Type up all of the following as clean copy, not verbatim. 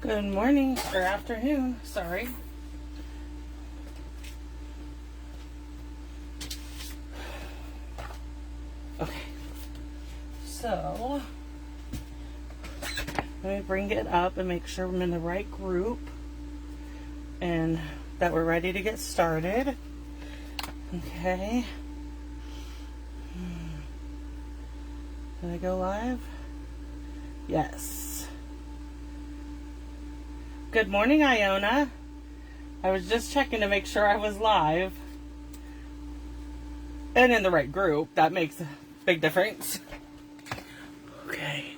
Good morning or afternoon, sorry. Okay, so let me bring it up and make sure I'm in the right group and that we're ready to get started. Okay. Did I go live? Yes. Good morning, Iona. I was just checking to make sure I was live and in the right group. That makes a big difference. Okay.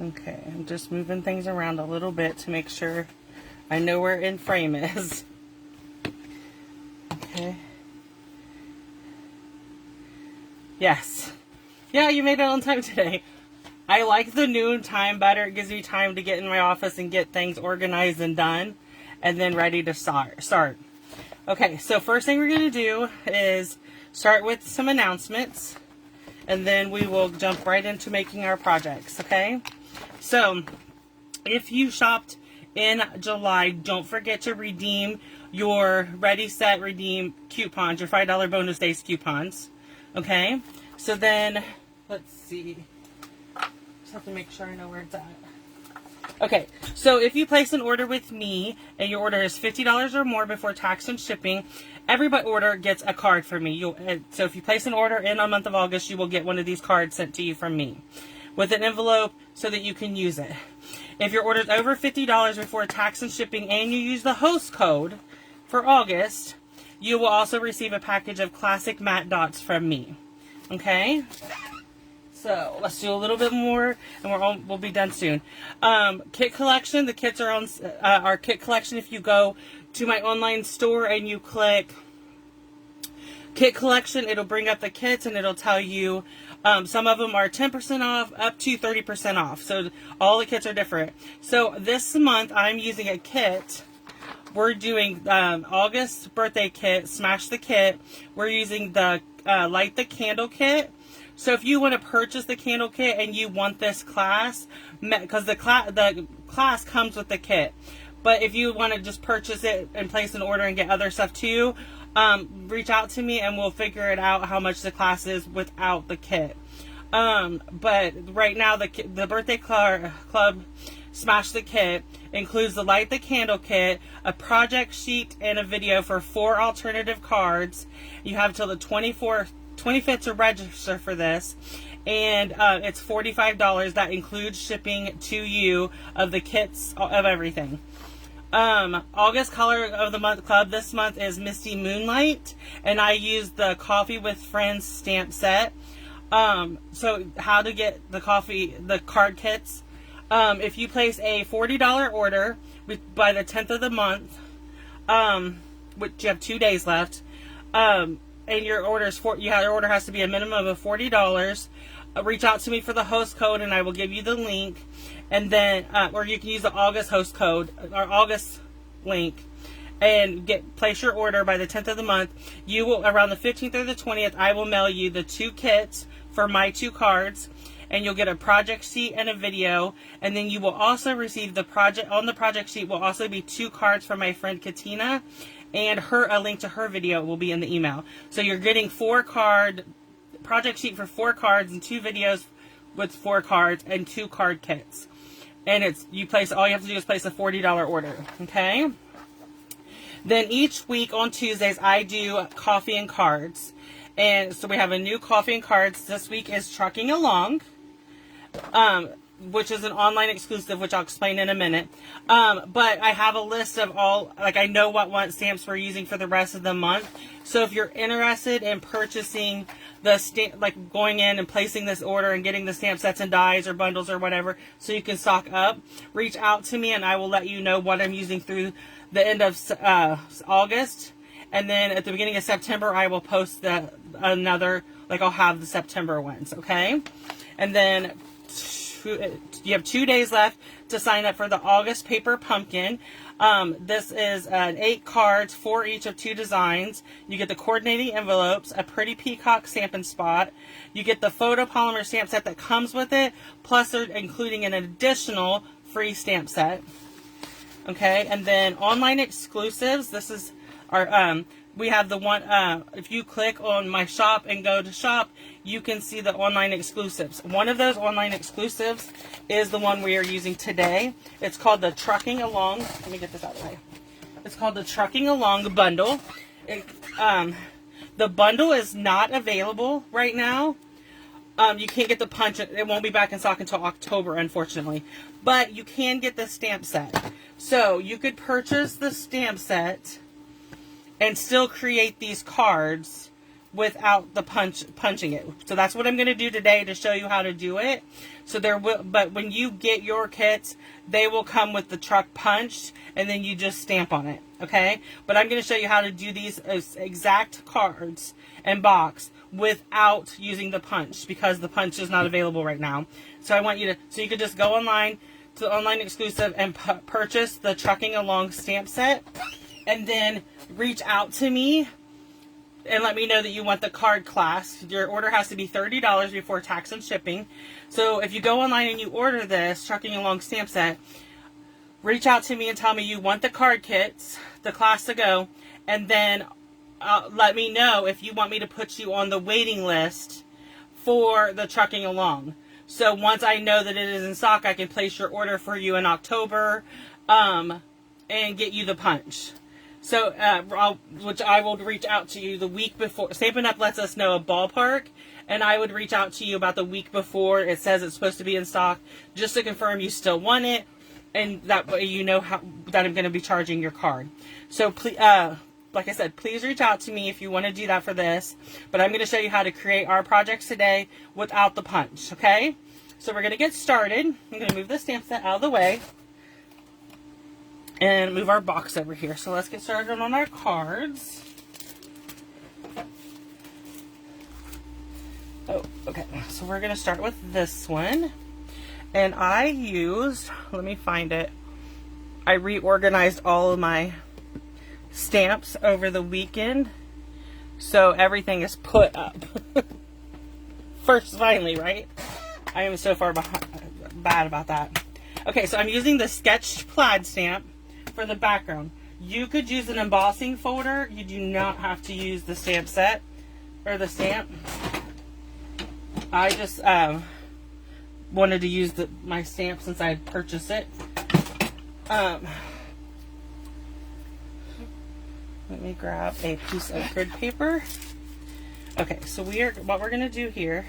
Okay, I'm just moving things around a little bit to make sure I know where in frame is. Okay. Yes. Yeah, you made it on time today. I like the noon time better. It gives me time to get in my office and get things organized and done and then ready to start. Okay, so first thing we're going to do is start with some announcements and then we will jump right into making our projects, okay? So, if you shopped in July, don't forget to redeem your Ready, Set, Redeem coupons, your $5 bonus days coupons. Okay, so then, let's see. Just have to make sure I know where it's at. Okay, so if you place an order with me and your order is $50 or more before tax and shipping, every order gets a card from me. So if you place an order in the month of August, you will get one of these cards sent to you from me with an envelope so that you can use it. If your order is over $50 before tax and shipping and you use the host code for August, you will also receive a package of classic matte dots from me. Okay? So, let's do a little bit more and we'll be done soon. Kit collection. The kits are on our kit collection. If you go to my online store and you click kit collection, it'll bring up the kits and it'll tell you some of them are 10% off up to 30% off. So, all the kits are different. So, this month I'm using a kit. We're doing August birthday kit, Smash the Kit. We're using the Light the Candle kit. So if you want to purchase the candle kit and you want this class, because the class comes with the kit. But if you want to just purchase it and place an order and get other stuff too, reach out to me and we'll figure it out how much the class is without the kit. But right now the birthday club Smash the Kit includes the Light the Candle kit, a project sheet, and a video for 4 alternative cards. You have till the 25th to register for this, and it's $45. That includes shipping to you of the kits, of everything. August color of the month club this month is Misty Moonlight, and I used the Coffee with Friends stamp set. So how to get the card kits. If you place a $40 order by the 10th of the month, which you have 2 days left, and your order has to be a minimum of $40, reach out to me for the host code and I will give you the link, and then or you can use the August host code or August link and place your order by the 10th of the month. You will, around the 15th or the 20th, I will mail you the 2 kits for my 2 cards. And you'll get a project sheet and a video, and then you will also receive the project sheet will also be 2 cards from my friend Katina, and a link to her video will be in the email. So you're getting project sheet for 4 cards and 2 videos with 4 cards and 2 card kits. And all you have to do is place a $40 order. Okay. Then each week on Tuesdays I do coffee and cards, and so we have a new coffee and cards. This week is Trucking Along. Which is an online exclusive, which I'll explain in a minute. But I have a list of I know what stamps we're using for the rest of the month. So if you're interested in purchasing the stamp, going in and placing this order and getting the stamp sets and dies or bundles or whatever, so you can stock up, reach out to me and I will let you know what I'm using through the end of August. And then at the beginning of September, I will post I'll have the September ones, okay? And then you have 2 days left to sign up for the August Paper Pumpkin. This is 8 cards, 4 each of 2 designs. You get the coordinating envelopes, a pretty peacock stamping spot. You get the photopolymer stamp set that comes with it, plus they're including an additional free stamp set. Okay, and then online exclusives. This is our, we have the one, if you click on my shop and go to shop, you can see the online exclusives. One of those online exclusives is the one we are using today. It's called the Trucking Along. Let me get this out of the way. It's called the Trucking Along bundle. The bundle is not available right now. You can't get the punch. It won't be back in stock until October, unfortunately. But you can get the stamp set. So you could purchase the stamp set and still create these cards without the punching it. So that's what I'm going to do today to show you how to do it. So but when you get your kits, they will come with the truck punched, and then you just stamp on it, okay? But I'm going to show you how to do these exact cards and box without using the punch, because the punch is not available right now. So I want you to, so you could just go online to the online exclusive and purchase the Trucking Along stamp set, and then reach out to me and let me know that you want the card class. Your order has to be $30 before tax and shipping. So if you go online and you order this Trucking Along stamp set, reach out to me and tell me you want the card kits, the class to go, and then let me know if you want me to put you on the waiting list for the Trucking Along. So once I know that it is in stock, I can place your order for you in October and get you the punch. So, which I will reach out to you the week before. Stampin' Up! Lets us know a ballpark, and I would reach out to you about the week before it says it's supposed to be in stock, just to confirm you still want it, and that way you know that I'm going to be charging your card. So, please, like I said, please reach out to me if you want to do that for this. But I'm going to show you how to create our projects today without the punch, okay? So we're going to get started. I'm going to move the stamp set out of the way and move our box over here. So let's get started on our cards. Oh, okay. So we're going to start with this one. And I used, let me find it. I reorganized all of my stamps over the weekend, so everything is put up. Finally, right? I am so far bad about that. Okay, so I'm using the sketched plaid stamp for the background. You could use an embossing folder. You do not have to use the stamp set or the stamp. I just wanted to use my stamp since I had purchased it. Let me grab a piece of grid paper. Okay, so what we're going to do here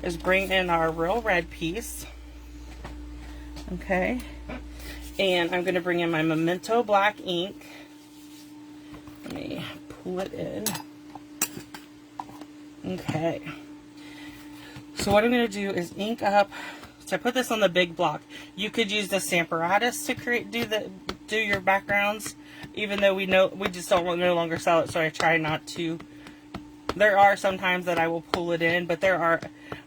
is bring in our real red piece. Okay. And I'm going to bring in my Memento black ink. Let me pull it in. Okay. So what I'm going to do is ink up. So I put this on the big block. You could use the Stamparatus to do your backgrounds, even though we just don't no longer sell it. So I try not to. There are some times that I will pull it in, but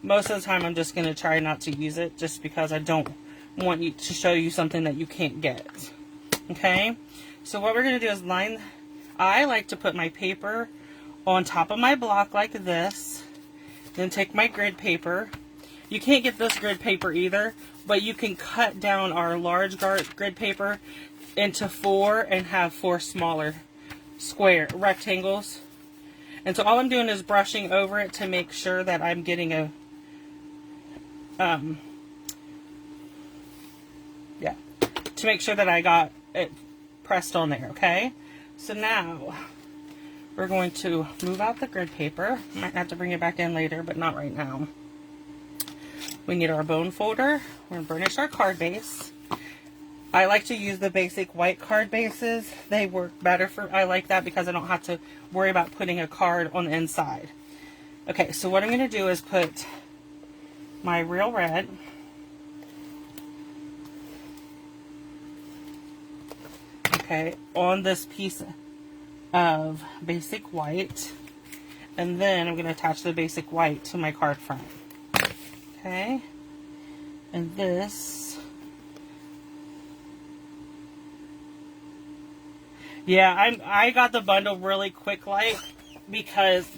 most of the time I'm just going to try not to use it, just because I don't want you to show you something that you can't get. Okay, so what we're going to do is I like to put my paper on top of my block like this, then take my grid paper. You can't get this grid paper either, but you can cut down our large grid paper into 4 and have 4 smaller rectangles. And so all I'm doing is brushing over it to make sure that I'm getting to make sure that I got it pressed on there, okay? So now we're going to move out the grid paper. Might have to bring it back in later, but not right now. We need our bone folder. We're going to burnish our card base. I like to use the basic white card bases. They work better I like that because I don't have to worry about putting a card on the inside. Okay, so what I'm going to do is put my real red. Okay, on this piece of basic white, and then I'm going to attach the basic white to my card front. Okay, and this Yeah, I got the bundle really quick, like, because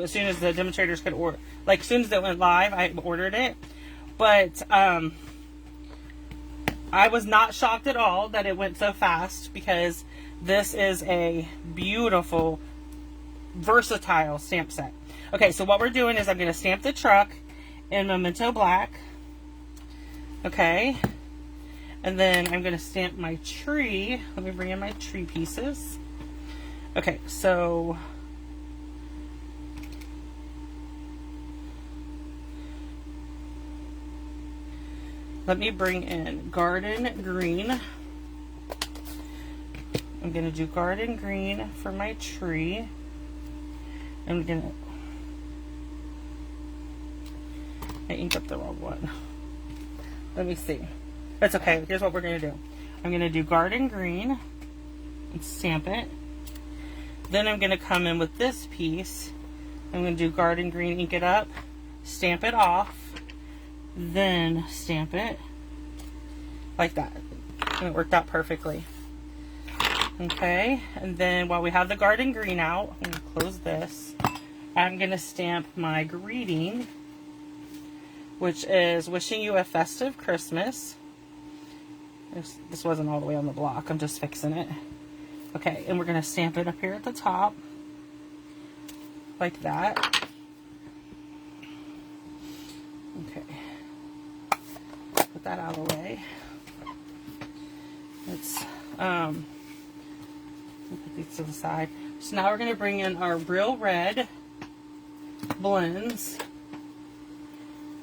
as soon as the demonstrators could order, like, as soon as it went live, I ordered it. But I was not shocked at all that it went so fast, because this is a beautiful, versatile stamp set. Okay, so what we're doing is I'm going to stamp the truck in Memento Black. Okay. And then I'm going to stamp my tree. Let me bring in my tree pieces. Okay, so let me bring in garden green. I'm going to do garden green for my tree. I'm going to... I inked up the wrong one. Let me see. That's okay. Here's what we're going to do. I'm going to do garden green and stamp it. Then I'm going to come in with this piece. I'm going to do garden green, ink it up, stamp it off, then stamp it like that. And it worked out perfectly. Okay, and then while we have the garden green out, I'm going to close this. I'm going to stamp my greeting, which is wishing you a festive Christmas. This wasn't all the way on the block. I'm just fixing it. Okay, and we're going to stamp it up here at the top. Like that. Okay. Put that out of the way. Let's put these to the side. So now we're going to bring in our real red blends.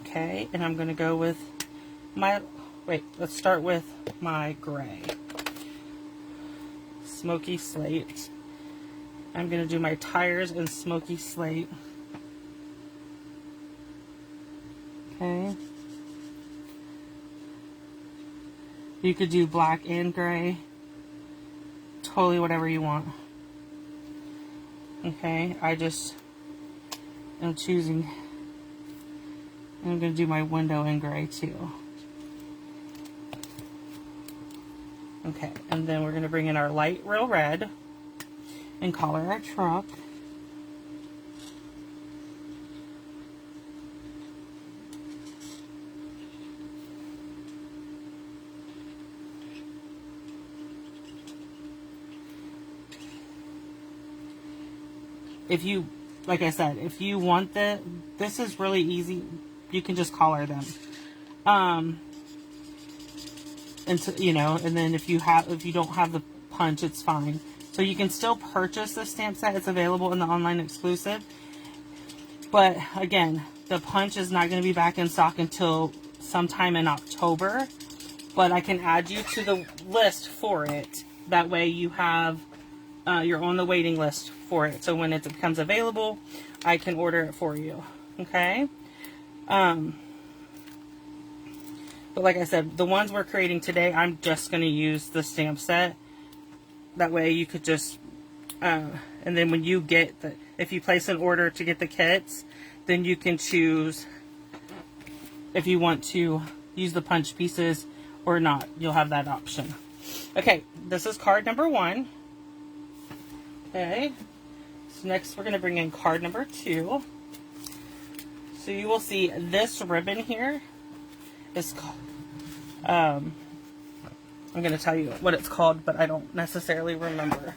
Okay, and I'm going to go with my... Wait, let's start with my gray. Smoky slate. I'm going to do my tires in smoky slate. Okay. You could do black and gray. Totally whatever you want. Okay, I just am choosing. I'm going to do my window in gray too. Okay, and then we're going to bring in our light real red and color our truck. If you, like I said, if you want this is really easy. You can just color them. And so, you know, and then if you don't have the punch, it's fine. So you can still purchase the stamp set. It's available in the online exclusive. But again, the punch is not going to be back in stock until sometime in October. But I can add you to the list for it. That way you have, you're on the waiting list for it. So when it becomes available, I can order it for you. Okay? But like I said, the ones we're creating today, I'm just going to use the stamp set. That way you could just, and then when you get if you place an order to get the kits, then you can choose if you want to use the punch pieces or not. You'll have that option. Okay, this is card number 1. Okay, so next we're going to bring in card number 2. So you will see this ribbon here is called, I'm going to tell you what it's called, but I don't necessarily remember.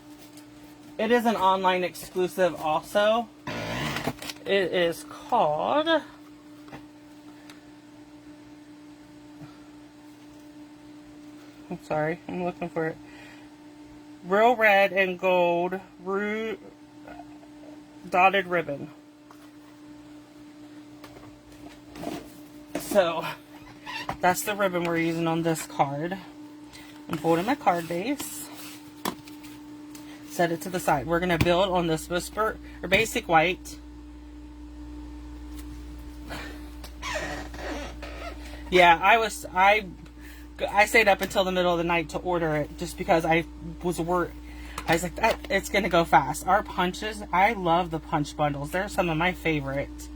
It is an online exclusive also. It is called, I'm sorry, I'm looking for it. Real red and gold dotted ribbon. So that's the ribbon we're using on this card. I'm folding my card base. Set it to the side. We're going to build on this whisper or basic white. Yeah, I stayed up until the middle of the night to order it just because I was worried. I was like, it's going to go fast. Our punches, I love the punch bundles. They're some of my favorites.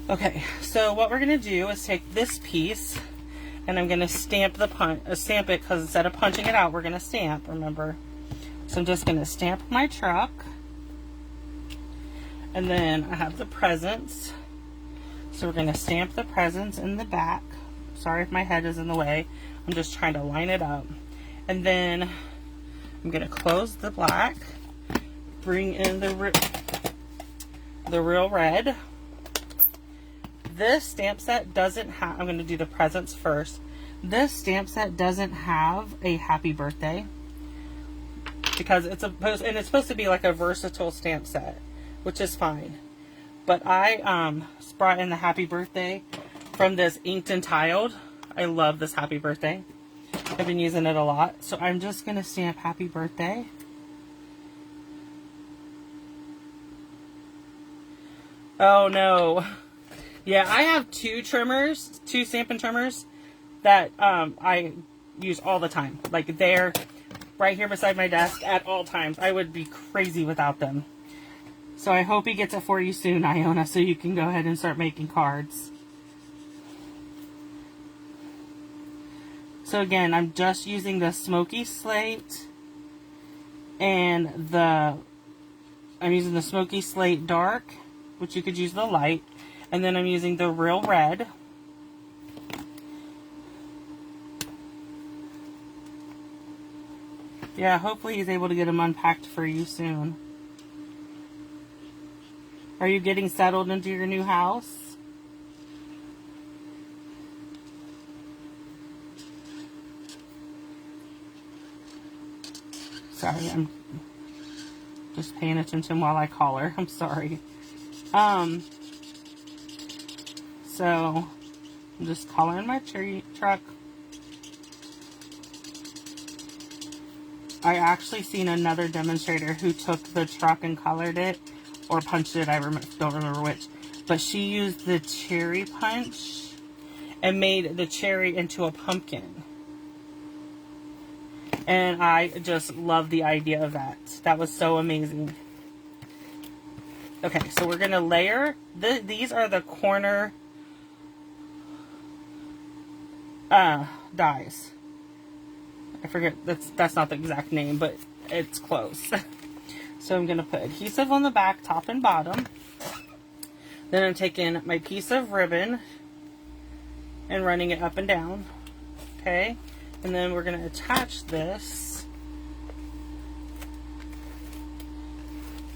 Okay, so what we're going to do is take this piece and I'm going to stamp stamp it, because instead of punching it out, we're going to stamp, remember. So I'm just going to stamp my truck. And then I have the presents. So we're going to stamp the presents in the back. Sorry if my head is in the way. I'm just trying to line it up. And then I'm going to close the black. Bring in the real red. This stamp set doesn't have, I'm going to do the presents first. This stamp set doesn't have a happy birthday because it's supposed to be like a versatile stamp set, which is fine. But I brought in the happy birthday from this Inked and Tiled. I love this happy birthday. I've been using it a lot. So I'm just going to stamp happy birthday. Oh no. Yeah, I have two Stampin' trimmers that I use all the time. Like they're right here beside my desk at all times. I would be crazy without them. So I hope he gets it for you soon, Iona, so you can go ahead and start making cards. So again, I'm just using the Smoky Slate and I'm using the Smoky Slate Dark, which you could use the light. And then I'm using the Real Red. Yeah, hopefully he's able to get them unpacked for you soon. Are you getting settled into your new house? Sorry, I'm just paying attention while I call her. I'm sorry. So, I'm just coloring my truck. I actually seen another demonstrator who took the truck and colored it, or punched it, don't remember which. But she used the cherry punch and made the cherry into a pumpkin. And I just love the idea of that. That was so amazing. Okay, so we're going to layer. These are the corner dies. I forget, that's not the exact name, but it's close. So I'm going to put adhesive on the back, top and bottom. Then I'm taking my piece of ribbon and running it up and down. Okay, and then we're going to attach this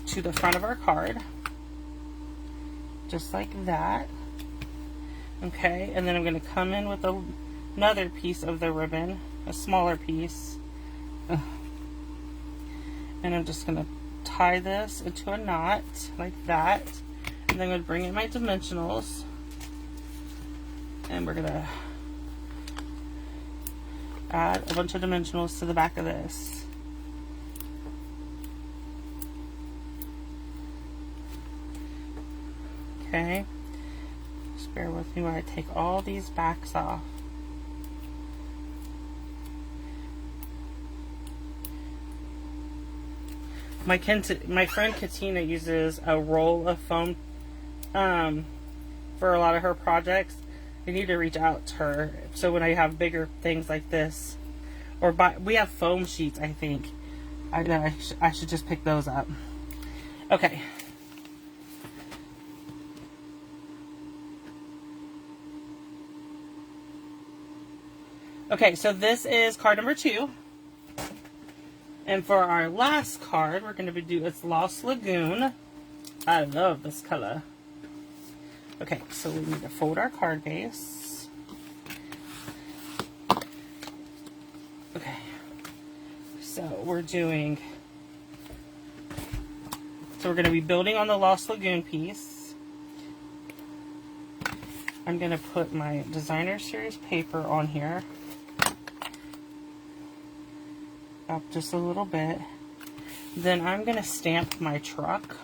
to the front of our card. Just like that. Okay, and then I'm going to come in with another piece of the ribbon, a smaller piece. And I'm just going to tie this into a knot like that. And then I'm going to bring in my dimensionals. And we're going to add a bunch of dimensionals to the back of this. Okay. Just bear with me while I take all these backs off. My friend Katina uses a roll of foam for a lot of her projects. I need to reach out to her. So when I have bigger things like this, or we have foam sheets, I think. I should just pick those up. Okay. Okay, so this is card number 2. And for our last card, we're going to do it's Lost Lagoon. I love this color. Okay, so we need to fold our card base. Okay, so we're going to be building on the Lost Lagoon piece. I'm going to put my Designer Series paper on here. Up just a little bit. Then I'm going to stamp my truck.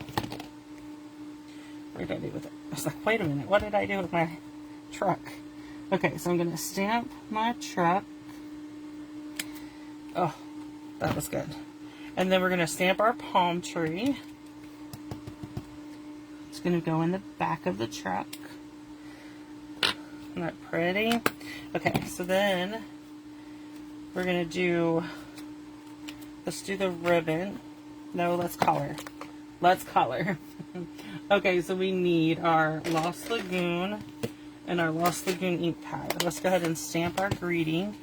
What did I do with it? I was like, wait a minute, what did I do with my truck? Okay, so I'm going to stamp my truck. Oh, that was good. And then we're going to stamp our palm tree. It's going to go in the back of the truck. Isn't that pretty? Okay, so then we're going to do Let's do the ribbon. No, let's color. Let's color. Okay, so we need our Lost Lagoon and our Lost Lagoon ink pad. Let's go ahead and stamp our greeting.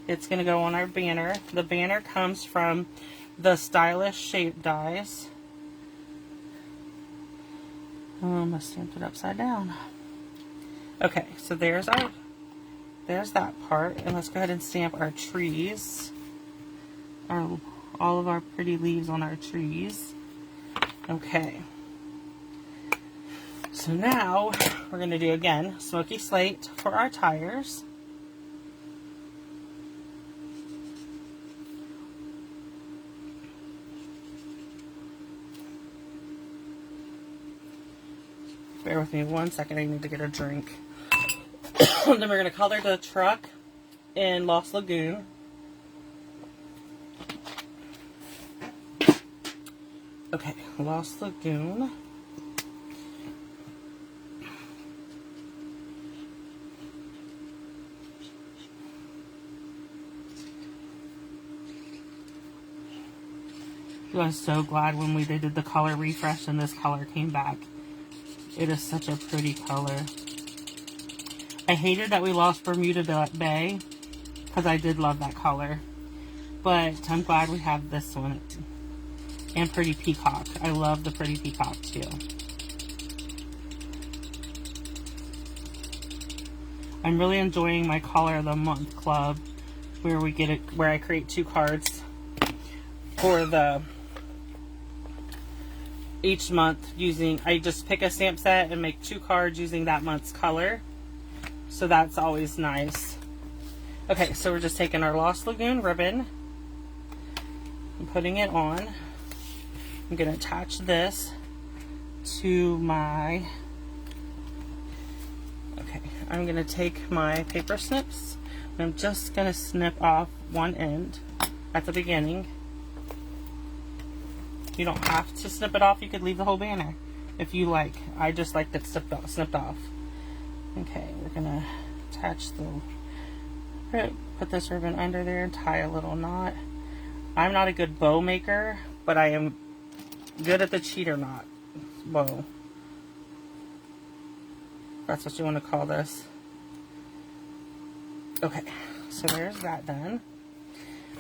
It's going to go on our banner. The banner comes from the Stylish Shape dies. I stamped it upside down. Okay, so there's that part, and let's go ahead and stamp our trees. All of our pretty leaves on our trees. Okay. So now we're going to do again smoky slate for our tires. Bear with me 1 second, I need to get a drink. Then we're going to color the truck in Lost Lagoon. Okay, Lost Lagoon. I was so glad when we did the color refresh and this color came back. It is such a pretty color. I hated that we lost Bermuda Bay because I did love that color. But I'm glad we have this one. And Pretty Peacock. I love the Pretty Peacock too. I'm really enjoying my Color of the Month club where we get it, where I create 2 cards for the each month using, I just pick a stamp set and make 2 cards using that month's color. So that's always nice. Okay, so we're just taking our Lost Lagoon ribbon and putting it on. I'm going to attach this to my, okay, I'm going to take my paper snips and I'm just going to snip off one end at the beginning. You don't have to snip it off, you could leave the whole banner if you like. I just like it snipped off. Okay, we're going to attach the, put this ribbon under there and tie a little knot. I'm not a good bow maker, but I am good at the cheater knot bow. That's what you want to call this. Okay, so there's that done.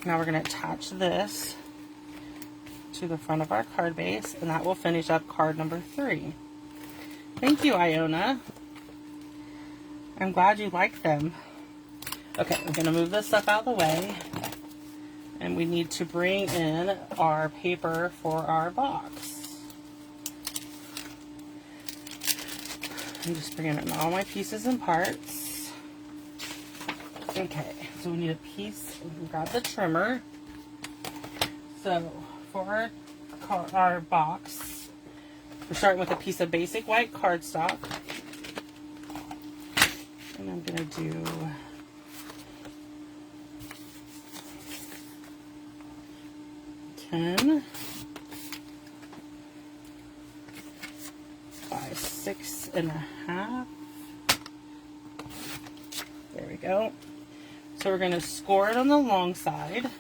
Now we're going to attach this to the front of our card base, and that will finish up card number 3. Thank you, Iona. I'm glad you like them. Okay, we're going to move this stuff out of the way. And we need to bring in our paper for our box. I'm just bringing in all my pieces and parts. Okay, so we need a piece. We can grab the trimmer. So for our box, we're starting with a piece of basic white cardstock. And I'm going to do by 6.5. There we go. So we're going to score it on the long side.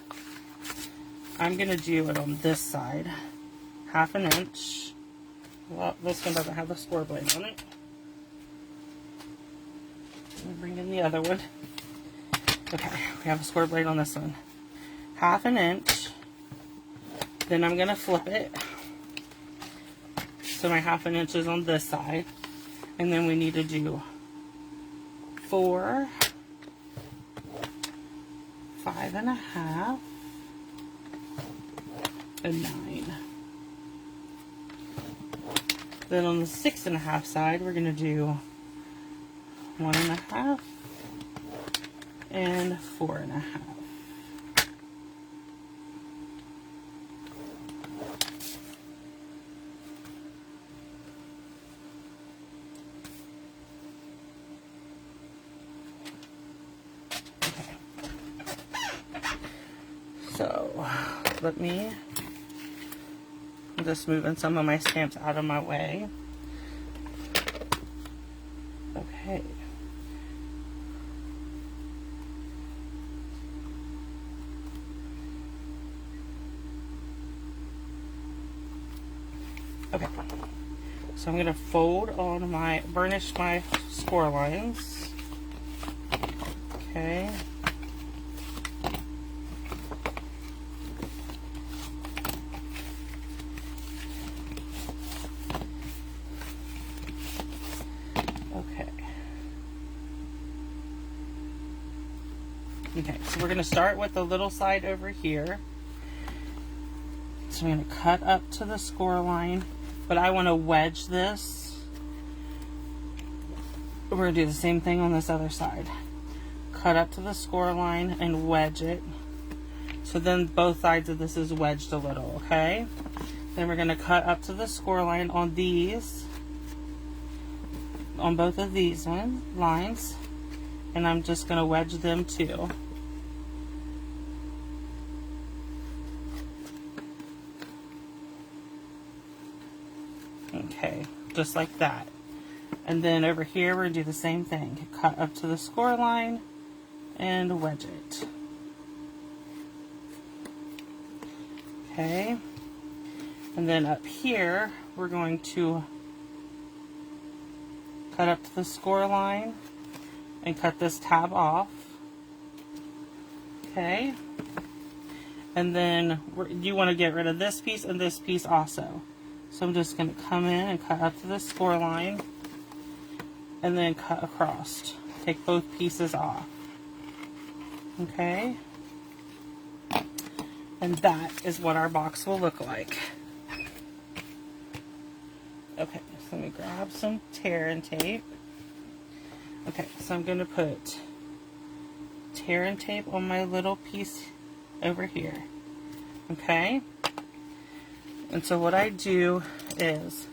I'm going to do it on this side, 1/2 inch. Well, this one doesn't have the score blade on it. Let me bring in the other one. Okay, we have a score blade on this one. 1/2 inch. Then I'm going to flip it. So my 1/2 inch is on this side. And then we need to do 4, 5.5, and 9. Then on the 6.5 side, we're going to do 1.5 and 4.5. So let me just moving some of my stamps out of my way. Okay. Okay, so I'm going to burnish my score lines. Okay. Okay, so we're going to start with the little side over here. So I'm going to cut up to the score line, but I want to wedge this. We're going to do the same thing on this other side. Cut up to the score line and wedge it. So then both sides of this is wedged a little, okay? Then we're going to cut up to the score line on both of these lines, and I'm just going to wedge them too. Okay, just like that. And then over here we're going to do the same thing. Cut up to the score line and wedge it. Okay. And then up here we're going to cut up to the score line and cut this tab off. Okay. And then you want to get rid of this piece and this piece also. So I'm just going to come in and cut up to the score line and then cut across. Take both pieces off. Okay? And that is what our box will look like. Okay, so let me grab some tear and tape. Okay, so I'm going to put tear and tape on my little piece over here. Okay? And so what I do is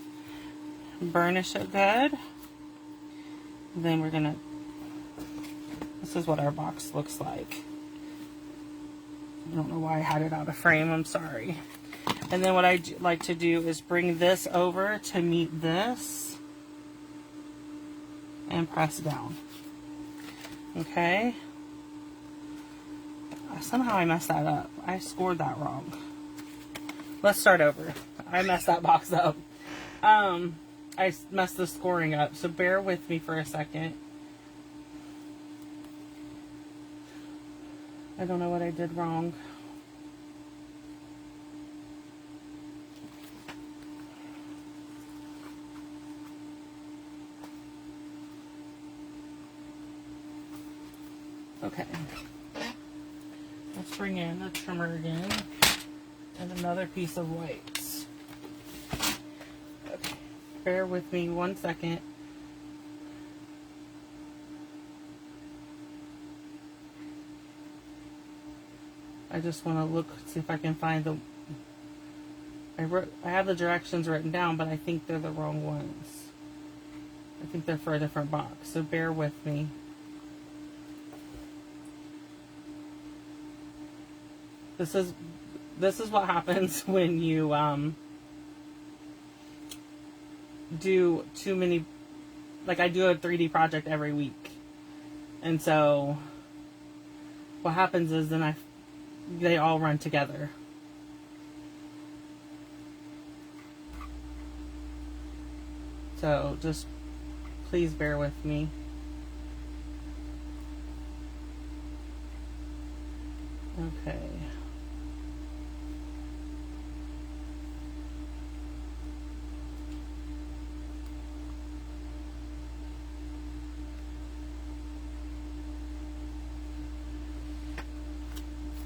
burnish it good. Then we're gonna, this is what our box looks like. I don't know why I had it out of frame, I'm sorry. And then what I like to do is bring this over to meet this and press down. Okay? Somehow I messed that up. I scored that wrong. Let's start over. I messed that box up. I messed the scoring up, so bear with me for a second. I don't know what I did wrong. Okay. Let's bring in the trimmer again. And another piece of whites. Okay, bear with me 1 second. I just want to see if I can find I have the directions written down, but I think they're the wrong ones. I think they're for a different box, so bear with me. This is what happens when you do too many, like I do a 3D project every week. And so what happens is then they all run together. So just please bear with me. Okay.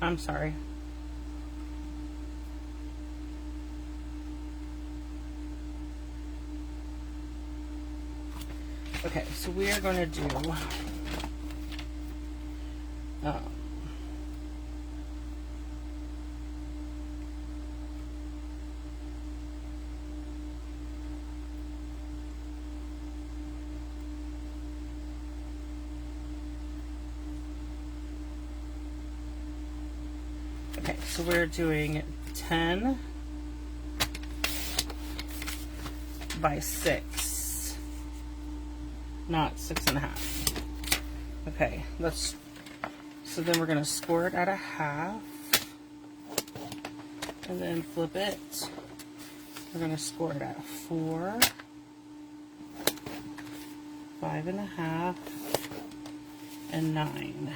I'm sorry. Okay, so we are going to do okay, so we're doing 10 by 6, not 6.5. Okay, so then we're going to score it at a half, and then flip it, We're going to score it at 4, 5.5, and 9.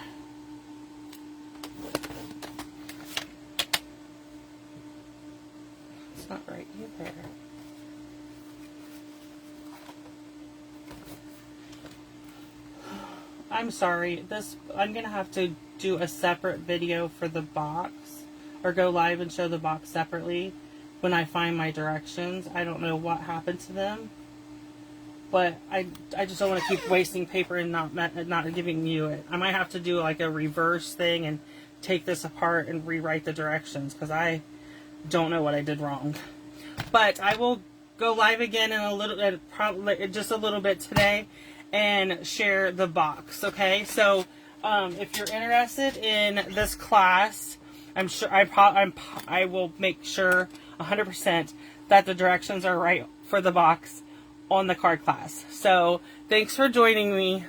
It's not right either. I'm sorry. I'm going to have to do a separate video for the box, or go live and show the box separately when I find my directions. I don't know what happened to them, but I just don't want to keep wasting paper and not giving you it. I might have to do like a reverse thing and take this apart and rewrite the directions, because I don't know what I did wrong. But I will go live again in a little, probably just a little bit today, and share the box. Okay, so if you're interested in this class, I'm sure I will make sure 100% that the directions are right for the box on the card class. So thanks for joining me.